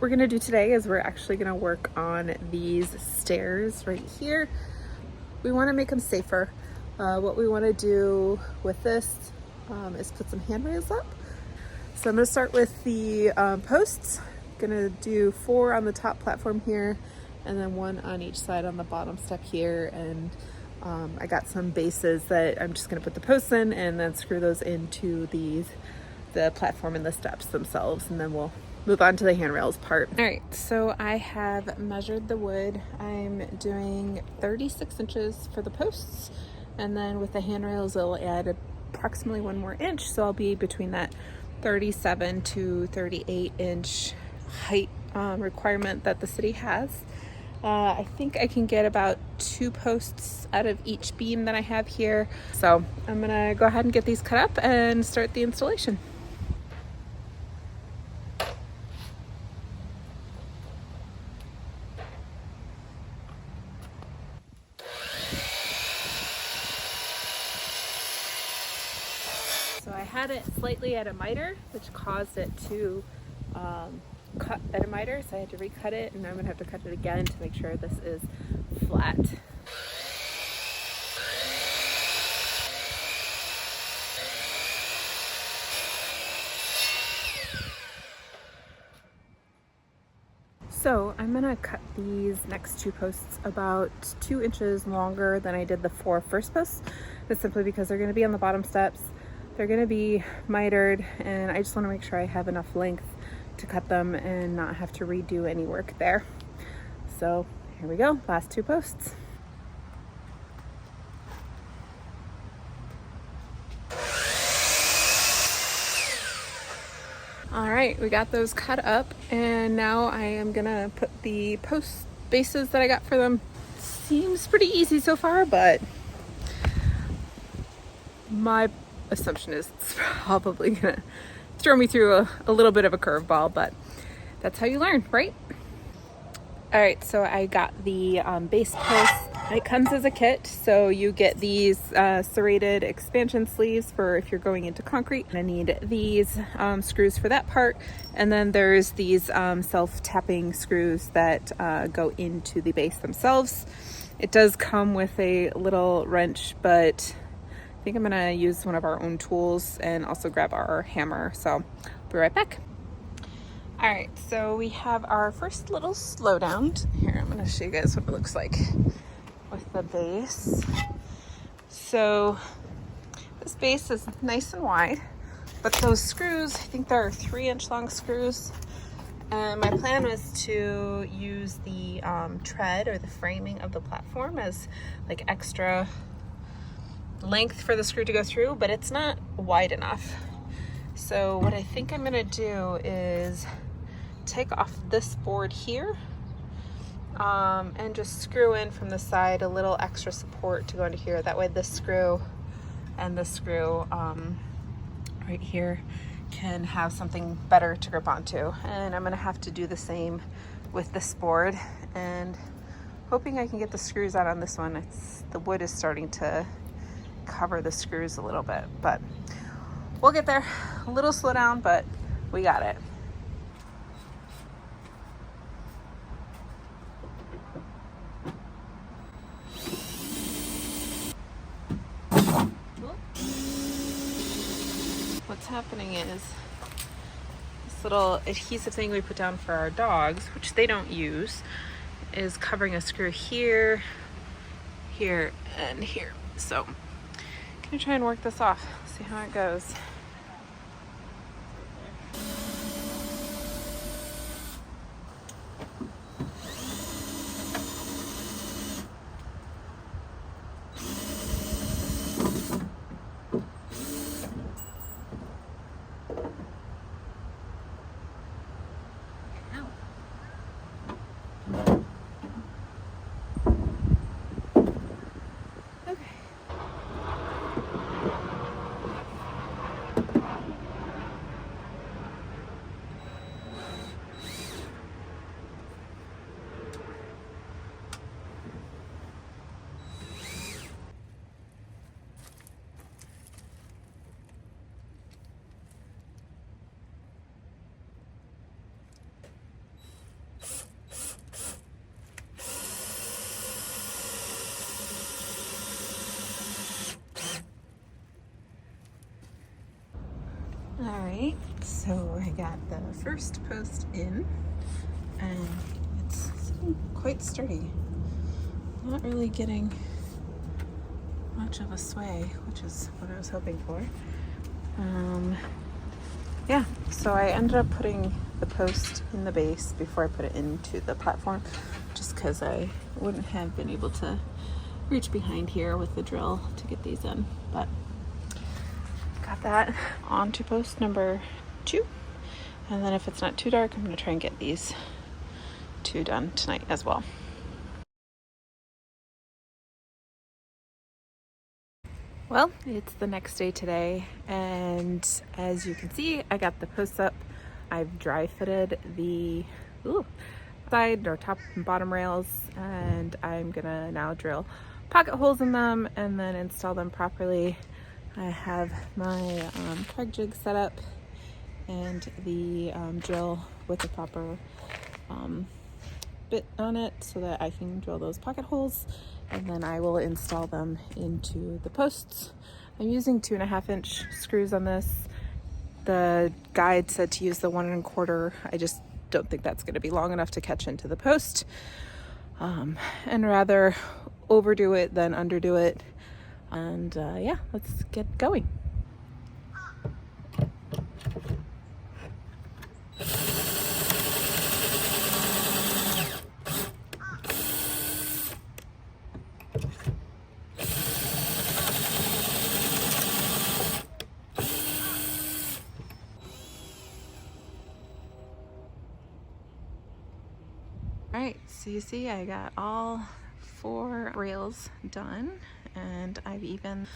we're gonna do today is we're actually gonna work on these stairs right here. We wanna make them safer. What we wanna do with this is put some handrails up. So I'm gonna start with the posts. Gonna do 4 on the top platform here and then 1 on each side on the bottom step here. And I got some bases that I'm just gonna put the posts in and then screw those into the platform and the steps themselves, and then we'll move on to the handrails part. All right, so I have measured the wood. I'm doing 36 inches for the posts, and then with the handrails, I'll add approximately 1 more inch. So I'll be between that 37 to 38 inch height requirement that the city has. I think I can get about 2 posts out of each beam that I have here. So I'm gonna go ahead and get these cut up and start the installation. So I had it slightly at a miter, which caused it to cut at a miter, so I had to recut it, and I'm gonna have to cut it again to make sure this is flat. So I'm gonna cut these next 2 posts about 2 inches longer than I did the 4 first posts. That's simply because they're gonna be on the bottom steps. They're gonna be mitered, and I just wanna make sure I have enough length to cut them and not have to redo any work there. So here we go, last 2 posts. All right, we got those cut up, and now I am gonna put the post bases that I got for them. Seems pretty easy so far, but my assumption is it's probably gonna throw me through a little bit of a curveball, but that's how you learn, right? All right, so I got the base post. It comes as a kit, so you get these serrated expansion sleeves for if you're going into concrete. I need these screws for that part, and then there's these self-tapping screws that go into the base themselves. It does come with a little wrench, but I think I'm gonna use one of our own tools and also grab our hammer, so I'll be right back. All right, so we have our first little slowdown. Here, I'm gonna show you guys what it looks like with the base. So this base is nice and wide, but those screws, I think there are 3-inch long screws. And my plan was to use the tread or the framing of the platform as like extra length for the screw to go through, but it's not wide enough. So what I think I'm gonna do is take off this board here and just screw in from the side a little extra support to go into here. That way this screw and this screw right here can have something better to grip onto. And I'm gonna have to do the same with this board, and hoping I can get the screws out on this one. The wood is starting to cover the screws a little bit, but we'll get there. A little slow down, but we got it. What's happening is this little adhesive thing we put down for our dogs, which they don't use, is covering a screw here, here, and here. So I'm gonna try and work this off, see how it goes. got the first post in, and it's sitting quite sturdy. Not really getting much of a sway, which is what I was hoping for. Yeah, so I ended up putting the post in the base before I put it into the platform, just because I wouldn't have been able to reach behind here with the drill to get these in. But got that onto post number 2, and then if it's not too dark, I'm going to try and get these 2 done tonight as well. Well, it's the next day today, and as you can see, I got the posts up. I've dry fitted the side or top and bottom rails, and I'm gonna now drill pocket holes in them and then install them properly. I have my Craig jig set up and the drill with the proper bit on it so that I can drill those pocket holes, and then I will install them into the posts. I'm using 2.5-inch screws on this. The guide said to use the 1 1/4. I just don't think that's going to be long enough to catch into the post, and rather overdo it than underdo it. And yeah, let's get going. Alright, so you see I got all 4 rails done, and I've even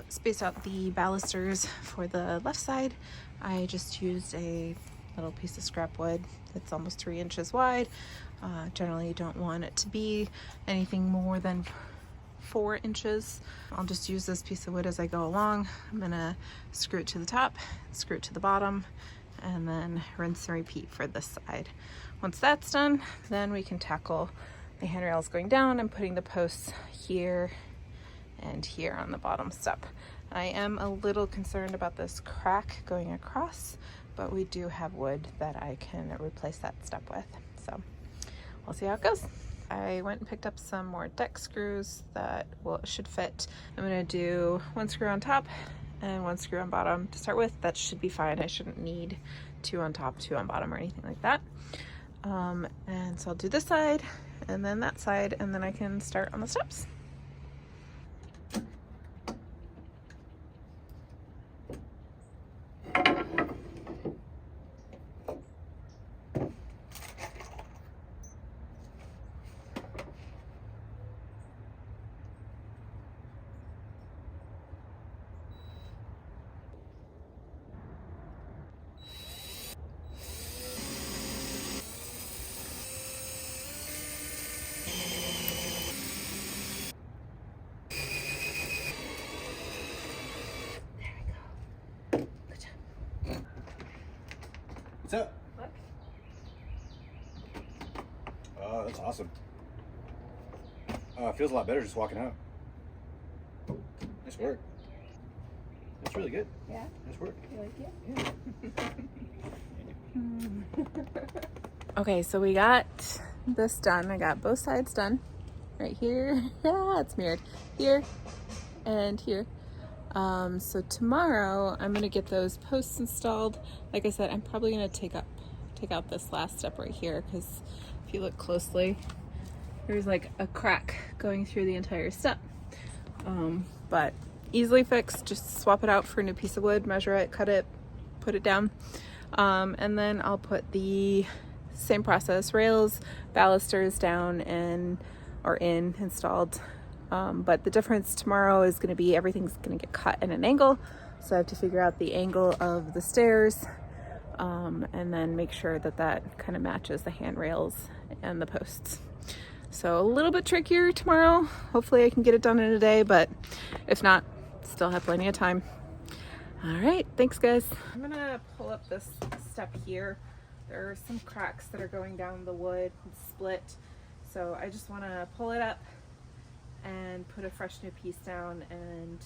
spaced out the balusters for the left side. I just used a little piece of scrap wood that's almost 3 inches wide. Generally you don't want it to be anything more than 4 inches. I'll just use this piece of wood as I go along. I'm gonna screw it to the top, screw it to the bottom, and then rinse and repeat for this side. Once that's done, then we can tackle the handrails going down and putting the posts here and here on the bottom step. I am a little concerned about this crack going across, but we do have wood that I can replace that step with. So we'll see how it goes. I went and picked up some more deck screws that should fit. I'm gonna do 1 screw on top and 1 screw on bottom to start with. That should be fine. I shouldn't need 2 on top, 2 on bottom or anything like that. And so I'll do this side and then that side, and then I can start on the steps. What's up? Look. Oh, that's awesome. It feels a lot better just walking out. Nice work. That's really good. Yeah? Nice work. You like it? Okay, so we got this done. I got both sides done. Right here. Yeah, it's mirrored. Here and here. So tomorrow I'm gonna get those posts installed. Like I said, I'm probably gonna take out this last step right here, because if you look closely, there's like a crack going through the entire step. But easily fixed. Just swap it out for a new piece of wood, measure it, cut it, put it down, and then I'll put the same process, rails, balusters down or installed. But the difference tomorrow is going to be everything's going to get cut at an angle, so I have to figure out the angle of the stairs, and then make sure that that kind of matches the handrails and the posts. So a little bit trickier tomorrow. Hopefully I can get it done in a day, but if not, still have plenty of time. All right, thanks guys. I'm gonna pull up this step here. There are some cracks that are going down the wood and split, so I just want to pull it up and put a fresh new piece down and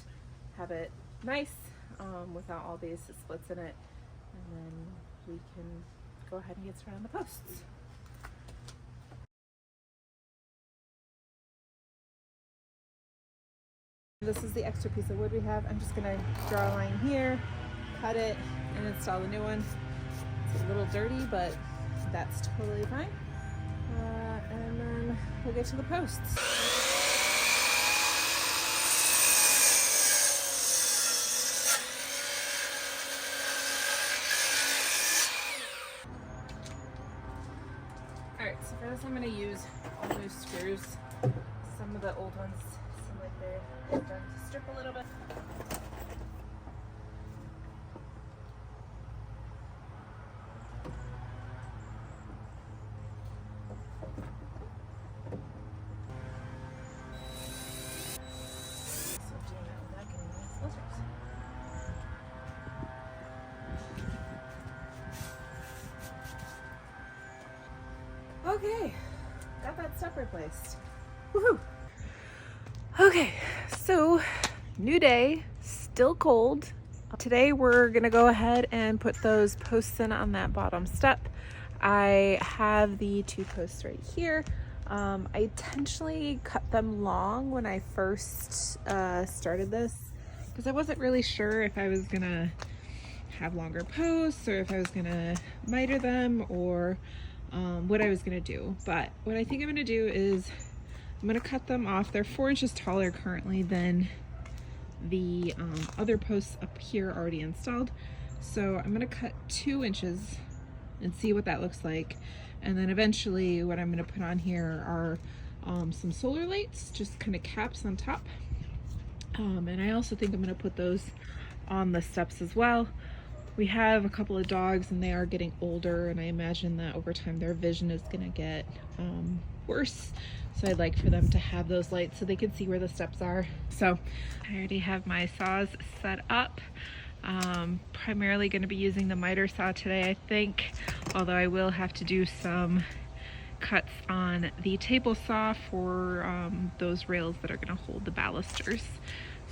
have it nice, without all these splits in it, and then we can go ahead and get started on the posts. This is the extra piece of wood we have. I'm just gonna draw a line here, cut it, and install the new one. It's a little dirty, but that's totally fine. And then we'll get to the posts. Alright, so first I'm going to use all those screws. Some of the old ones seem like they're starting to strip a little bit. Okay, got that stuff replaced. Woohoo! Okay, so new day, still cold. Today we're gonna go ahead and put those posts in on that bottom step. I have the 2 posts right here. I intentionally cut them long when I first started this because I wasn't really sure if I was gonna have longer posts or if I was gonna miter them or what I was gonna do. But what I think I'm gonna do is I'm gonna cut them off. They're 4 inches taller currently than the other posts up here already installed. So I'm gonna cut 2 inches and see what that looks like. And then eventually what I'm gonna put on here are some solar lights, just kind of caps on top. And I also think I'm gonna put those on the steps as well. We have a couple of dogs and they are getting older, and I imagine that over time their vision is gonna get worse. So I'd like for them to have those lights so they can see where the steps are. So I already have my saws set up. Primarily gonna be using the miter saw today, I think, although I will have to do some cuts on the table saw for those rails that are gonna hold the balusters.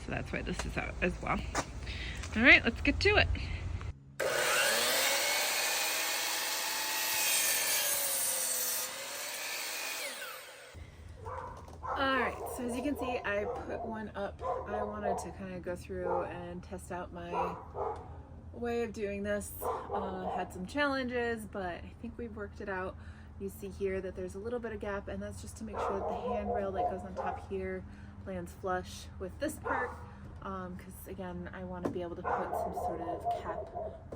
So that's why this is out as well. All right, let's get to it. Alright, so as you can see, I put one up. I wanted to kind of go through and test out my way of doing this. Had some challenges, but I think we've worked it out. You see here that there's a little bit of gap, and that's just to make sure that the handrail that goes on top here lands flush with this part. Because again, I want to be able to put some sort of cap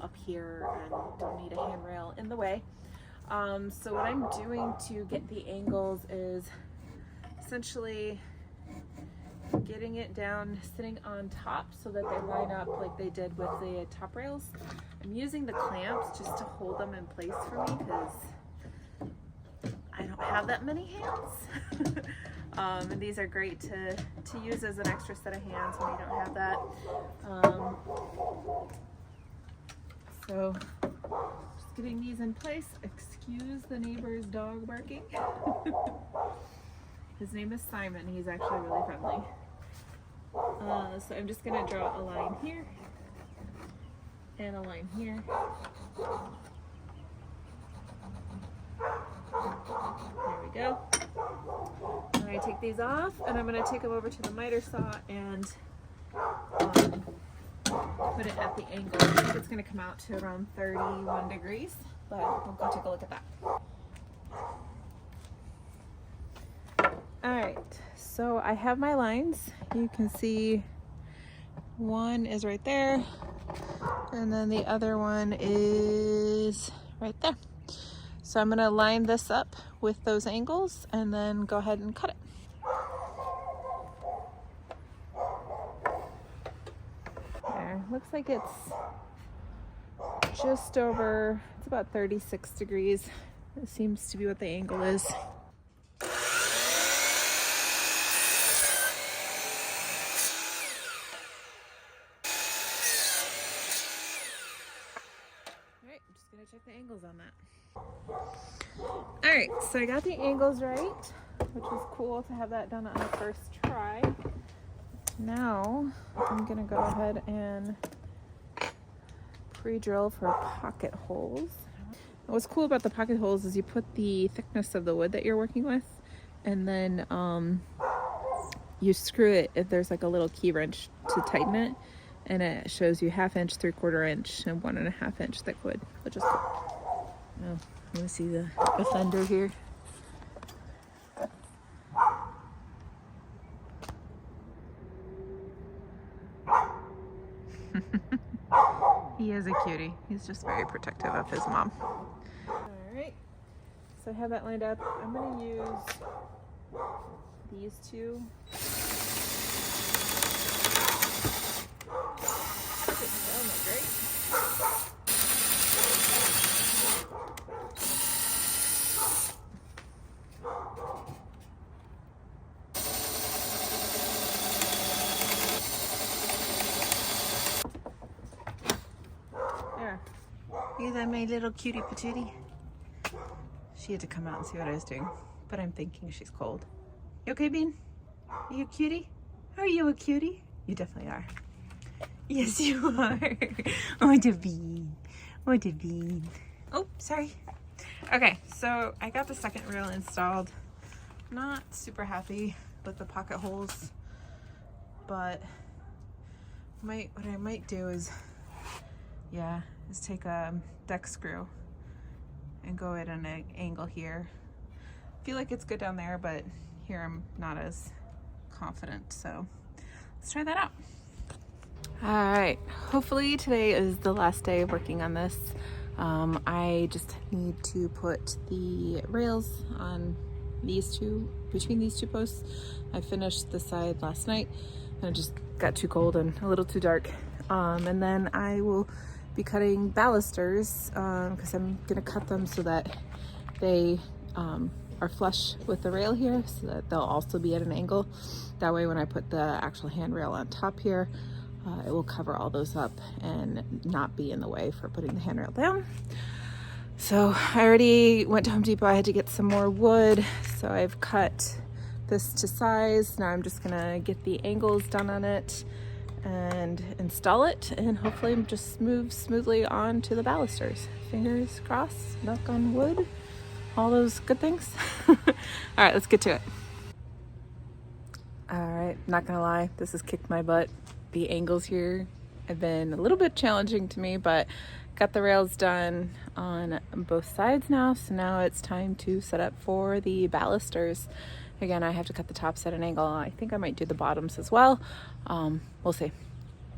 up here and don't need a handrail in the way. So what I'm doing to get the angles is essentially getting it down, sitting on top so that they line up like they did with the top rails. I'm using the clamps just to hold them in place for me because I don't have that many hands. And these are great to use as an extra set of hands when you don't have that. So just getting these in place. Excuse the neighbor's dog barking. His name is Simon. He's actually really friendly. So I'm just gonna draw a line here and a line here. There we go. And I take these off, and I'm going to take them over to the miter saw and put it at the angle. I think it's going to come out to around 31 degrees, but we'll go take a look at that. Alright, so I have my lines. You can see one is right there, and then the other one is right there. So I'm going to line this up with those angles and then go ahead and cut it. There, looks like it's just over, it's about 36 degrees. It seems to be what the angle is. Alright, I'm just going to check the angles on that. Alright, so I got the angles right, which was cool to have that done on the first try. Now I'm going to go ahead and free drill for pocket holes. And what's cool about the pocket holes is you put the thickness of the wood that you're working with, and then you screw it if there's like a little key wrench to tighten it, and it shows you 1/2 inch, 3/4 inch, and 1.5 inch thick wood, which is cool. Oh, you want to see the fender here? He is a cutie. He's just very protective of his mom. All right, so I have that lined up. I'm going to use these two. Doesn't sound that great. There. Is that my little cutie patootie? She had to come out and see what I was doing, but I'm thinking she's cold. You okay, Bean? Are you a cutie? Are you a cutie? You definitely are. Yes, you are. Oh, the Bean. Oh, the Bean. Oh, sorry. Okay, so I got the second rail installed. Not super happy with the pocket holes, but what I might do is take a deck screw and go at an angle here. I feel like it's good down there, but here I'm not as confident, so let's try that out. All right, hopefully today is the last day of working on this. I just need to put the rails on between these two posts. I finished the side last night and it just got too cold and a little too dark. And then I will be cutting balusters because I'm gonna cut them so that they are flush with the rail here, so that they'll also be at an angle. That way when I put the actual handrail on top here, it will cover all those up and not be in the way for putting the handrail down. So I already went to Home Depot. I had to get some more wood, so I've cut this to size. Now I'm just gonna get the angles done on it and install it, and hopefully just move smoothly on to the balusters. Fingers crossed, knock on wood, all those good things. All right, let's get to it. All right, not gonna lie, this has kicked my butt. The angles here have been a little bit challenging to me, but got the rails done on both sides now, so now it's time to set up for the balusters. Again, I have to cut the tops at an angle. I think I might do the bottoms as well. We'll see.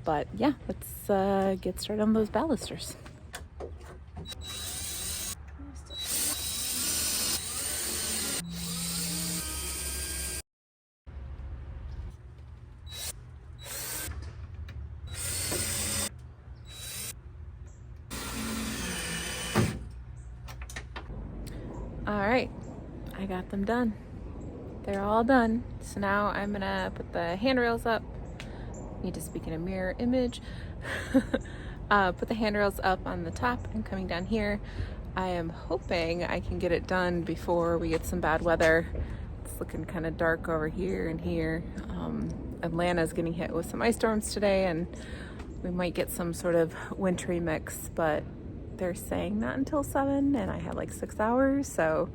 But yeah, let's get started on those balusters. All right, I got them done. They're all done. So now I'm gonna put the handrails up. Need to speak in a mirror image. Put the handrails up on the top and coming down here. I am hoping I can get it done before we get some bad weather. It's looking kind of dark over here and here. Atlanta's getting hit with some ice storms today, and we might get some sort of wintry mix, but they're saying not until 7, and I have like 6 hours, so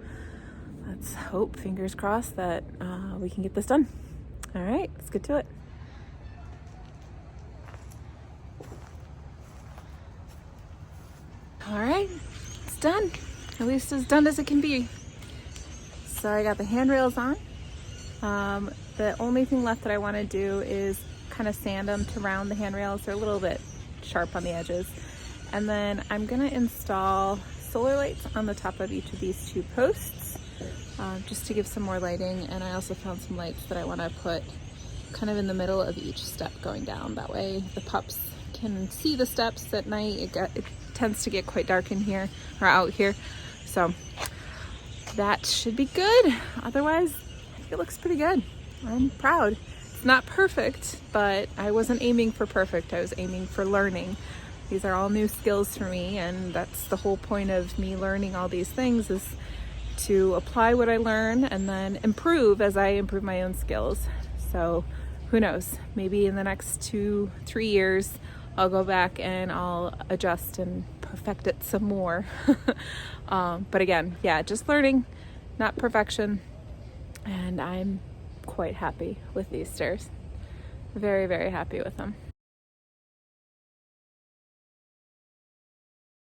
let's hope, fingers crossed, that we can get this done. All right, let's get to it. All right, it's done. At least as done as it can be. So I got the handrails on. The only thing left that I want to do is kind of sand them to round the handrails. They're a little bit sharp on the edges. And then I'm gonna install solar lights on the top of each of these 2 posts, just to give some more lighting. And I also found some lights that I want to put kind of in the middle of each step going down. That way the pups can see the steps at night. It tends to get quite dark in here or out here, so that should be good. Otherwise, I think it looks pretty good. I'm proud. It's not perfect, but I wasn't aiming for perfect. I was aiming for learning. These are all new skills for me, and that's the whole point of me learning all these things, is to apply what I learn and then improve as I improve my own skills. So who knows, maybe in the next 2-3 years I'll go back and I'll adjust and perfect it some more. But again, yeah, just learning, not perfection. And I'm quite happy with these stairs. Very, very happy with them.